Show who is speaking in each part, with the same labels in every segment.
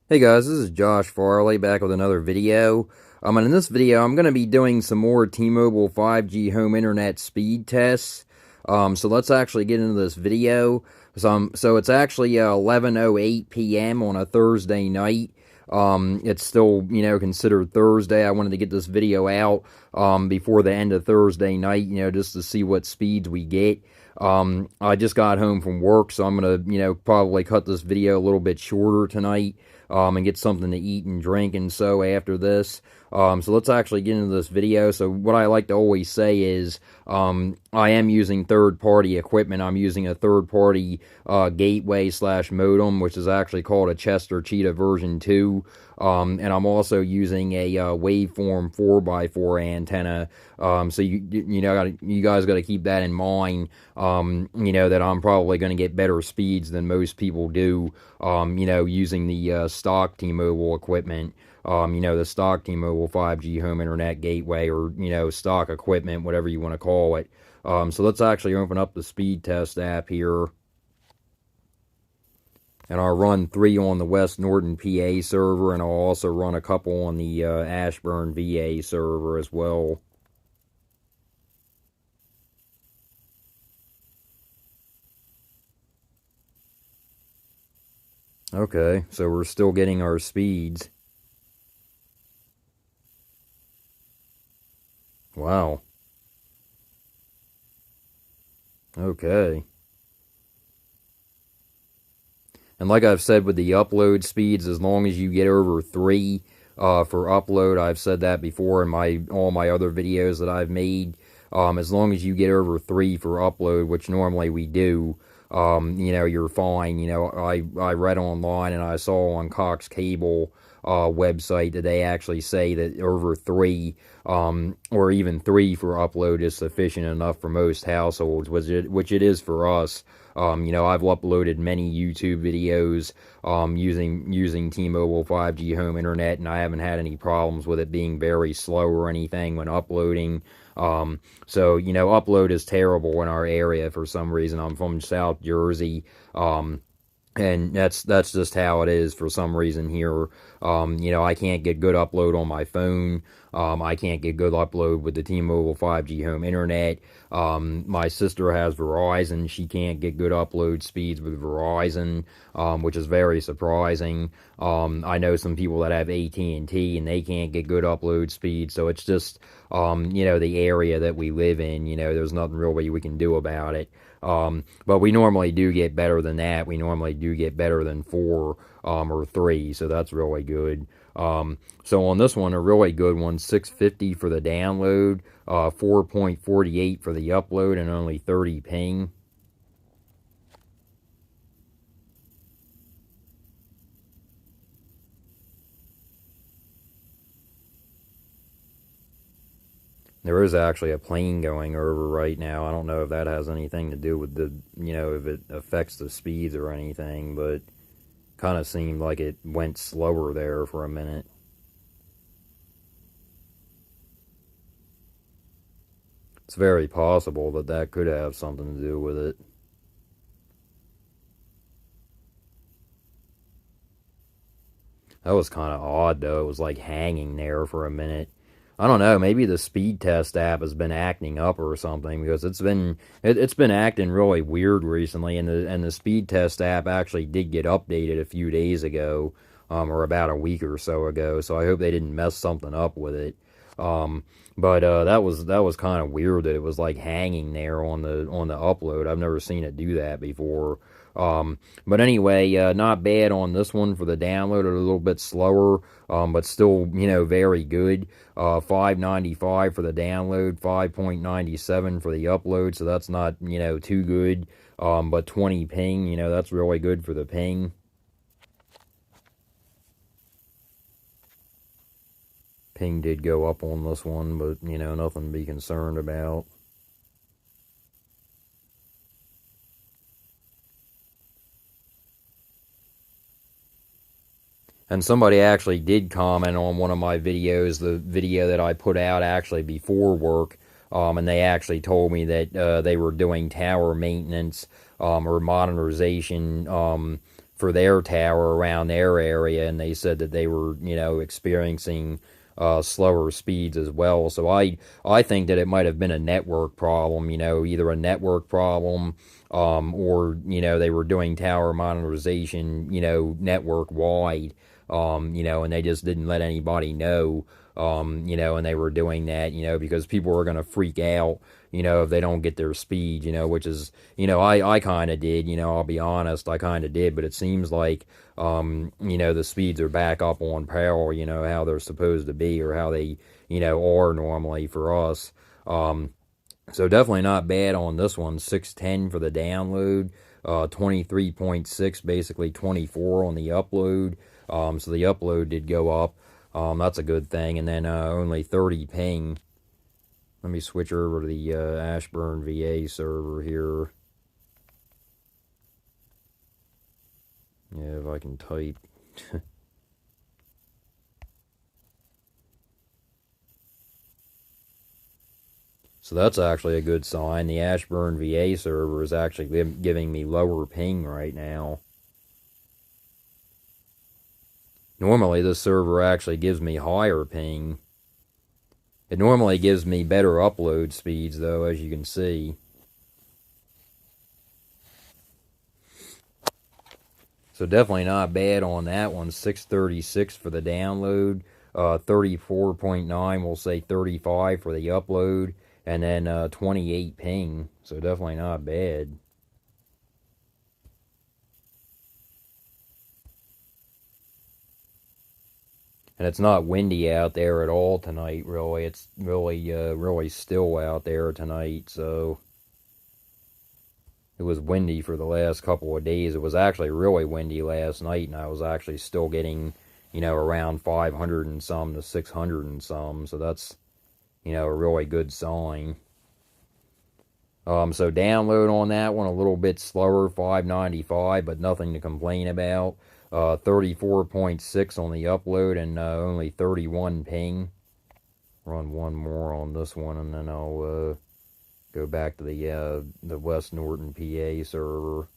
Speaker 1: Hey guys, this is Josh Farley back with another video. And in this video, I'm going to be doing some more T-Mobile 5G home internet speed tests. So let's actually get into this video. So it's actually 11:08 p.m. on a Thursday night. It's still, considered Thursday. I wanted to get this video out before the end of Thursday night, just to see what speeds we get. I just got home from work, so I'm going to, probably cut this video a little bit shorter tonight. And get something to eat and drink and so after this. So let's actually get into this video. So what I like to always say is I am using third-party equipment. I'm using a third-party gateway slash modem, which is actually called a Chester Cheetah version 2. And I'm also using a waveform 4x4 antenna. So you guys got to keep that in mind. That I'm probably going to get better speeds than most people do. Using the stock T-Mobile equipment. The stock T-Mobile 5G home internet gateway, or stock equipment, whatever you want to call it. So let's actually open up the speed test app here. And I'll run 3 on the West Norton PA server, and I'll also run a couple on the Ashburn VA server as well. Okay, so we're still getting our speeds. Wow. Okay. And like I've said with the upload speeds, as long as you get over 3 for upload, I've said that before in all my other videos that I've made. As long as you get over 3 for upload, which normally we do, you're fine. I read online and I saw on Cox Cable website that they actually say that over 3, or even 3 for upload is sufficient enough for most households, which it is for us. I've uploaded many YouTube videos using T-Mobile 5G home internet, and I haven't had any problems with it being very slow or anything when uploading. So upload is terrible in our area for some reason. I'm from South Jersey. And that's just how it is for some reason here. I can't get good upload on my phone. I can't get good upload with the T-Mobile 5G home internet. My sister has Verizon. She can't get good upload speeds with Verizon, which is very surprising. I know some people that have AT&T and they can't get good upload speeds. So it's just, the area that we live in. There's nothing really we can do about it. But we normally do get better than that. We normally do get better than 4 or 3, so that's really good. So on this one, a really good one, 650 for the download, 4.48 for the upload, and only 30 ping. There is actually a plane going over right now. I don't know if that has anything to do with if it affects the speeds or anything, but kind of seemed like it went slower there for a minute. It's very possible that that could have something to do with it. That was kind of odd, though. It was like hanging there for a minute. I don't know. Maybe the speed test app has been acting up or something, because it's been acting really weird recently. And the speed test app actually did get updated a few days ago, or about a week or so ago. So I hope they didn't mess something up with it. But that was kind of weird that it was like hanging there on the upload. I've never seen it do that before. But anyway, not bad on this one for the download. A little bit slower, but still, very good. 595 for the download, 5.97 for the upload. So that's not, too good. But 20 ping, that's really good for the ping. Ping did go up on this one, but, nothing to be concerned about. And somebody actually did comment on one of my videos, the video that I put out actually before work, and they actually told me that they were doing tower maintenance or modernization for their tower around their area, and they said that they were, experiencing slower speeds as well. So I think that it might have been a network problem, either a network problem, or they were doing tower monitorization, network wide, and they just didn't let anybody know. And they were doing that, because people were going to freak out, if they don't get their speed, which is, I kind of did, I'll be honest, I kind of did, but it seems like, the speeds are back up on par, how they're supposed to be, or how they, are normally for us. So definitely not bad on this one. 610 for the download, 23.6, basically 24 on the upload. So the upload did go up. That's a good thing. And then only 30 ping. Let me switch over to the Ashburn VA server here. Yeah, if I can type. So that's actually a good sign. The Ashburn VA server is actually giving me lower ping right now. Normally this server actually gives me higher ping. It normally gives me better upload speeds though, as you can see. So definitely not bad on that one. 636 for the download. 34.9, we'll say 35 for the upload. And then 28 ping. So definitely not bad. And it's not windy out there at all tonight, really. It's really still out there tonight, so it was windy for the last couple of days. It was actually really windy last night, and I was actually still getting, around 500 and some to 600 and some, so that's, a really good sign. So download on that one, a little bit slower, 595, but nothing to complain about. 34.6 on the upload and only 31 ping. Run one more on this one, and then I'll go back to the West Norton PA server.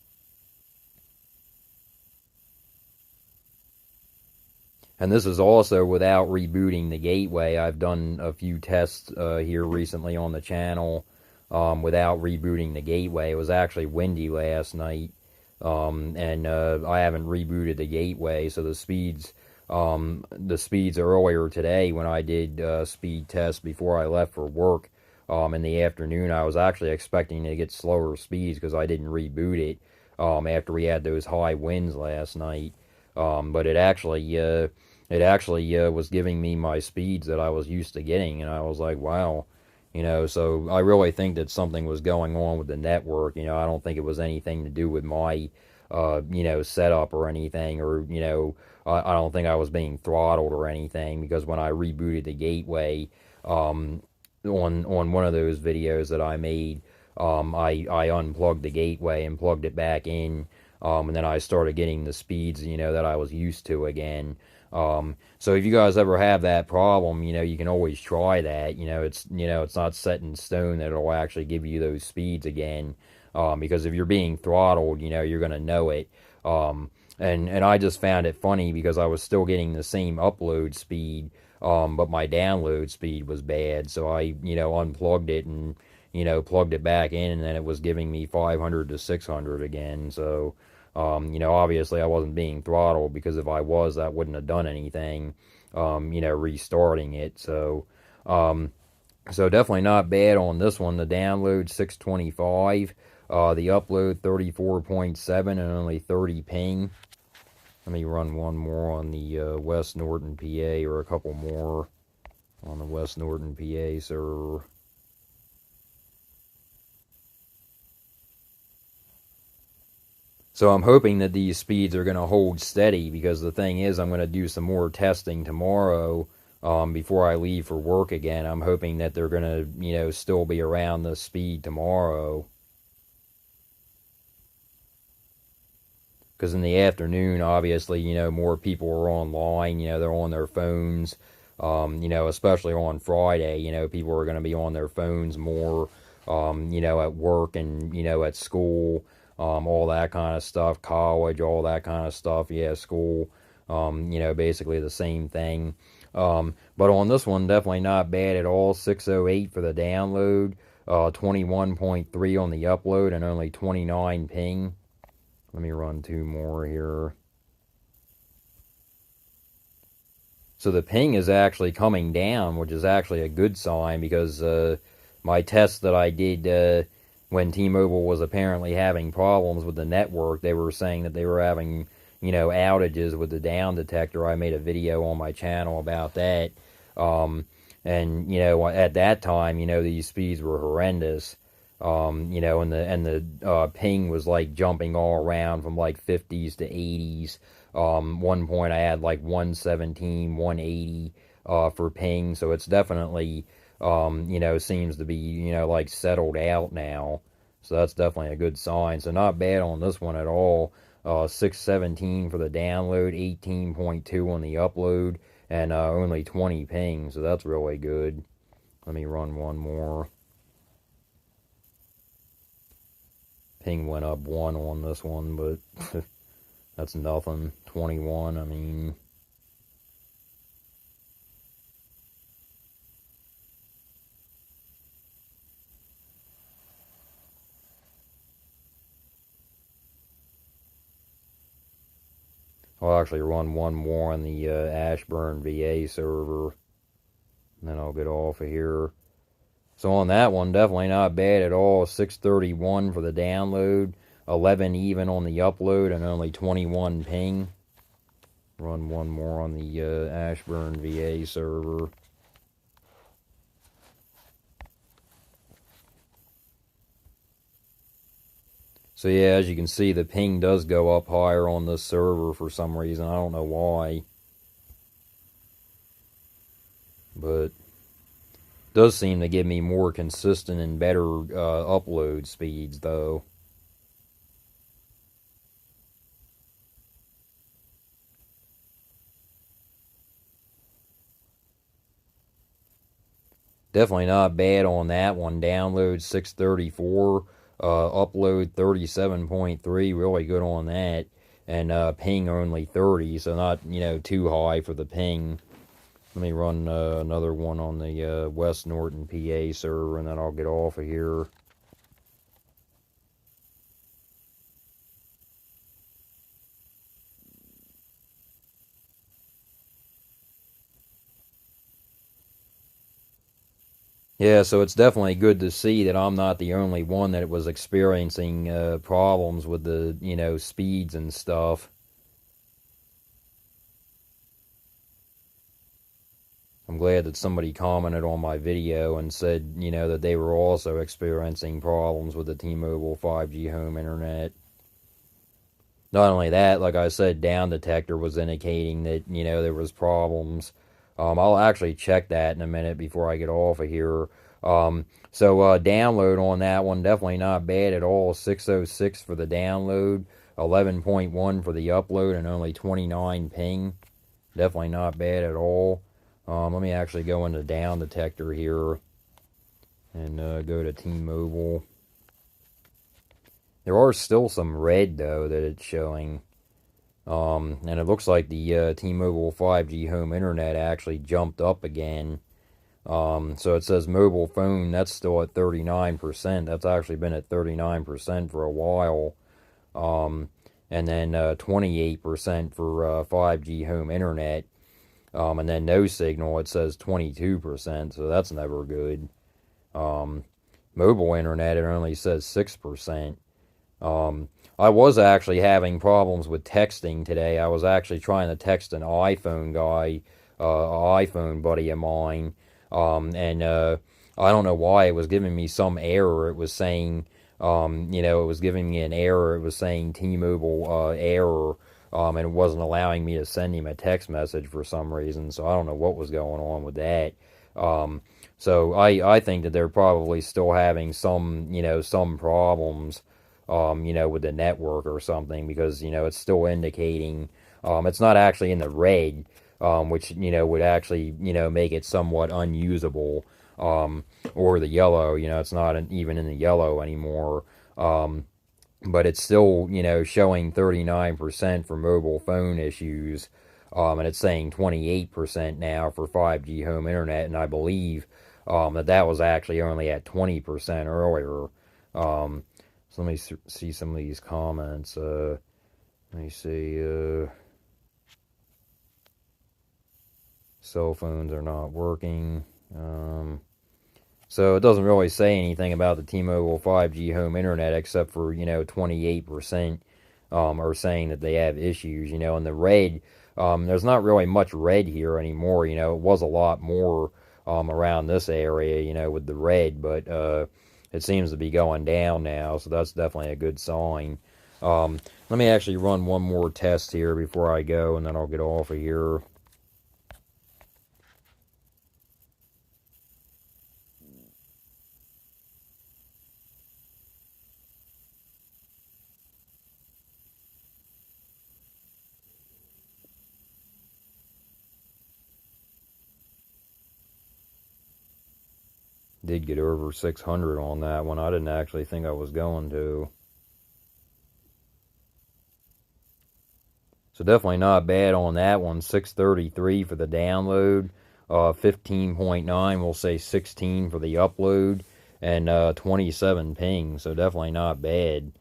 Speaker 1: And this is also without rebooting the gateway. I've done a few tests here recently on the channel without rebooting the gateway. It was actually windy last night, and I haven't rebooted the gateway, so the speeds earlier today when I did speed tests before I left for work in the afternoon, I was actually expecting to get slower speeds because I didn't reboot it after we had those high winds last night. But it actually was giving me my speeds that I was used to getting, and I was like, wow. So I really think that something was going on with the network. I don't think it was anything to do with my, setup or anything, or, I don't think I was being throttled or anything, because when I rebooted the gateway, on one of those videos that I made, I unplugged the gateway and plugged it back in, and then I started getting the speeds, that I was used to again. So if you guys ever have that problem, you can always try that. It's not set in stone that it'll actually give you those speeds again. Because if you're being throttled, you're gonna know it. And I just found it funny because I was still getting the same upload speed, but my download speed was bad. So I, unplugged it and, plugged it back in, and then it was giving me 500 to 600 again. So, obviously I wasn't being throttled, because if I was, that wouldn't have done anything, restarting it. So definitely not bad on this one. The download 625, the upload 34.7 and only 30 ping. Let me run one more on the West Norton PA, or a couple more on the West Norton PA server. So I'm hoping that these speeds are going to hold steady, because the thing is, I'm going to do some more testing tomorrow before I leave for work again. I'm hoping that they're going to, still be around the speed tomorrow. Because in the afternoon, obviously, more people are online, they're on their phones, especially on Friday, people are going to be on their phones more, at work and, at school. all that kind of stuff, college, all that kind of stuff. Yeah, school, basically the same thing. But on this one, definitely not bad at all. 608 for the download, 21.3 on the upload, and only 29 ping. Let me run two more here. So the ping is actually coming down, which is actually a good sign, because my test that I did when T-Mobile was apparently having problems with the network, they were saying that they were having, outages with the down detector. I made a video on my channel about that. And, at that time, these speeds were horrendous. And the ping was like jumping all around from like 50s to 80s. One point I had like 117, 180 for ping, so it's definitely seems to be like settled out now. So that's definitely a good sign. So not bad on this one at all. 617 for the download, 18.2 on the upload, and only 20 ping. So that's really good. Let me run one more. Ping went up 1 on this one, but that's nothing. 21, I mean. I'll actually run one more on the Ashburn VA server, and then I'll get off of here. So on that one, definitely not bad at all. 631 for the download, 11 even on the upload, and only 21 ping. Run one more on the Ashburn VA server. So yeah, as you can see, the ping does go up higher on this server for some reason. I don't know why. But does seem to give me more consistent and better upload speeds, though. Definitely not bad on that one. Download 634, upload 37.3, really good on that. And ping only 30, so not, too high for the ping. Let me run another one on the West Norton PA server, and then I'll get off of here. Yeah, so it's definitely good to see that I'm not the only one that was experiencing problems with the, speeds and stuff. I'm glad that somebody commented on my video and said, that they were also experiencing problems with the T-Mobile 5G home internet. Not only that, like I said, down detector was indicating that, there was problems. I'll actually check that in a minute before I get off of here. Download on that one, definitely not bad at all. 606 for the download, 11.1 for the upload, and only 29 ping. Definitely not bad at all. Let me actually go into down detector here and go to T-Mobile. There are still some red, though, that it's showing. And it looks like the T-Mobile 5G home internet actually jumped up again. So it says mobile phone, that's still at 39%. That's actually been at 39% for a while. And then 28% for 5G home internet. And then no signal, it says 22%, so that's never good. Mobile internet, it only says 6%. I was actually having problems with texting today. I was actually trying to text an iPhone guy, iPhone buddy of mine, and I don't know why it was giving me some error. It was saying, it was giving me an error. It was saying T-Mobile error, and it wasn't allowing me to send him a text message for some reason. So I don't know what was going on with that. So I think that they're probably still having some, some problems, with the network or something, because, it's still indicating, it's not actually in the red, which, would actually, make it somewhat unusable, or the yellow, it's not even in the yellow anymore. but it's still, showing 39% for mobile phone issues, and it's saying 28% now for 5G home internet, and I believe that was actually only at 20% earlier. So let me see some of these comments. Let me see. Cell phones are not working. So it doesn't really say anything about the T-Mobile 5G home internet except for, 28% are saying that they have issues, and the red, there's not really much red here anymore, it was a lot more around this area, with the red, but it seems to be going down now, so that's definitely a good sign. Let me actually run one more test here before I go, and then I'll get off of here. Did get over 600 on that one. I didn't actually think I was going to. So definitely not bad on that one. 633 for the download. 15.9, we'll say 16 for the upload. And 27 ping. So definitely not bad.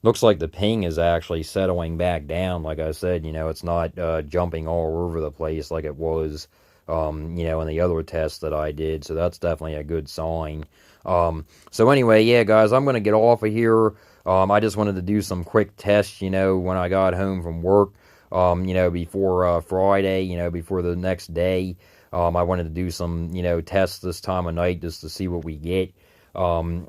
Speaker 1: Looks like the ping is actually settling back down. Like I said, it's not jumping all over the place like it was, in the other tests that I did. So that's definitely a good sign. So anyway, yeah, guys, I'm going to get off of here. I just wanted to do some quick tests, when I got home from work, before Friday, before the next day. I wanted to do some, tests this time of night just to see what we get. And,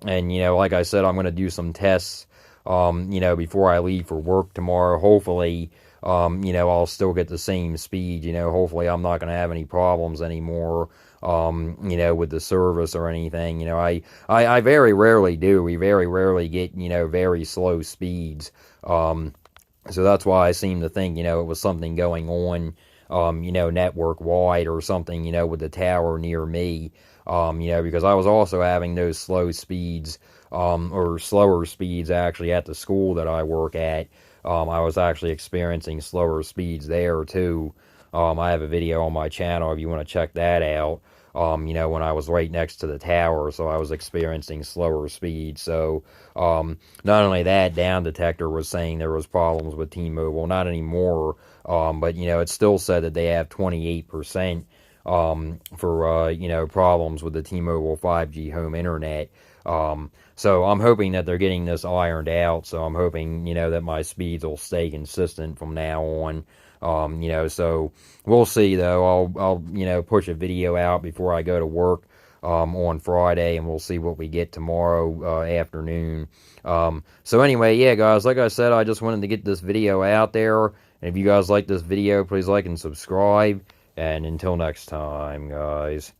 Speaker 1: like I said, I'm going to do some tests, before I leave for work tomorrow. Hopefully, I'll still get the same speed. Hopefully I'm not going to have any problems anymore, with the service or anything. I very rarely do. We very rarely get, very slow speeds. So that's why I seem to think, it was something going on, network wide or something, with the tower near me, because I was also having those slow speeds, or slower speeds actually at the school that I work at. I was actually experiencing slower speeds there too. I have a video on my channel if you want to check that out. When I was right next to the tower, so I was experiencing slower speeds. So, not only that, Down Detector was saying there was problems with T-Mobile, not anymore, but, it still said that they have 28%, for, problems with the T-Mobile 5G home internet. So I'm hoping that they're getting this ironed out, so I'm hoping, that my speeds will stay consistent from now on. So we'll see though. I'll push a video out before I go to work, on Friday, and we'll see what we get tomorrow, afternoon. So anyway, yeah, guys, like I said, I just wanted to get this video out there. And if you guys like this video, please like and subscribe. And until next time, guys.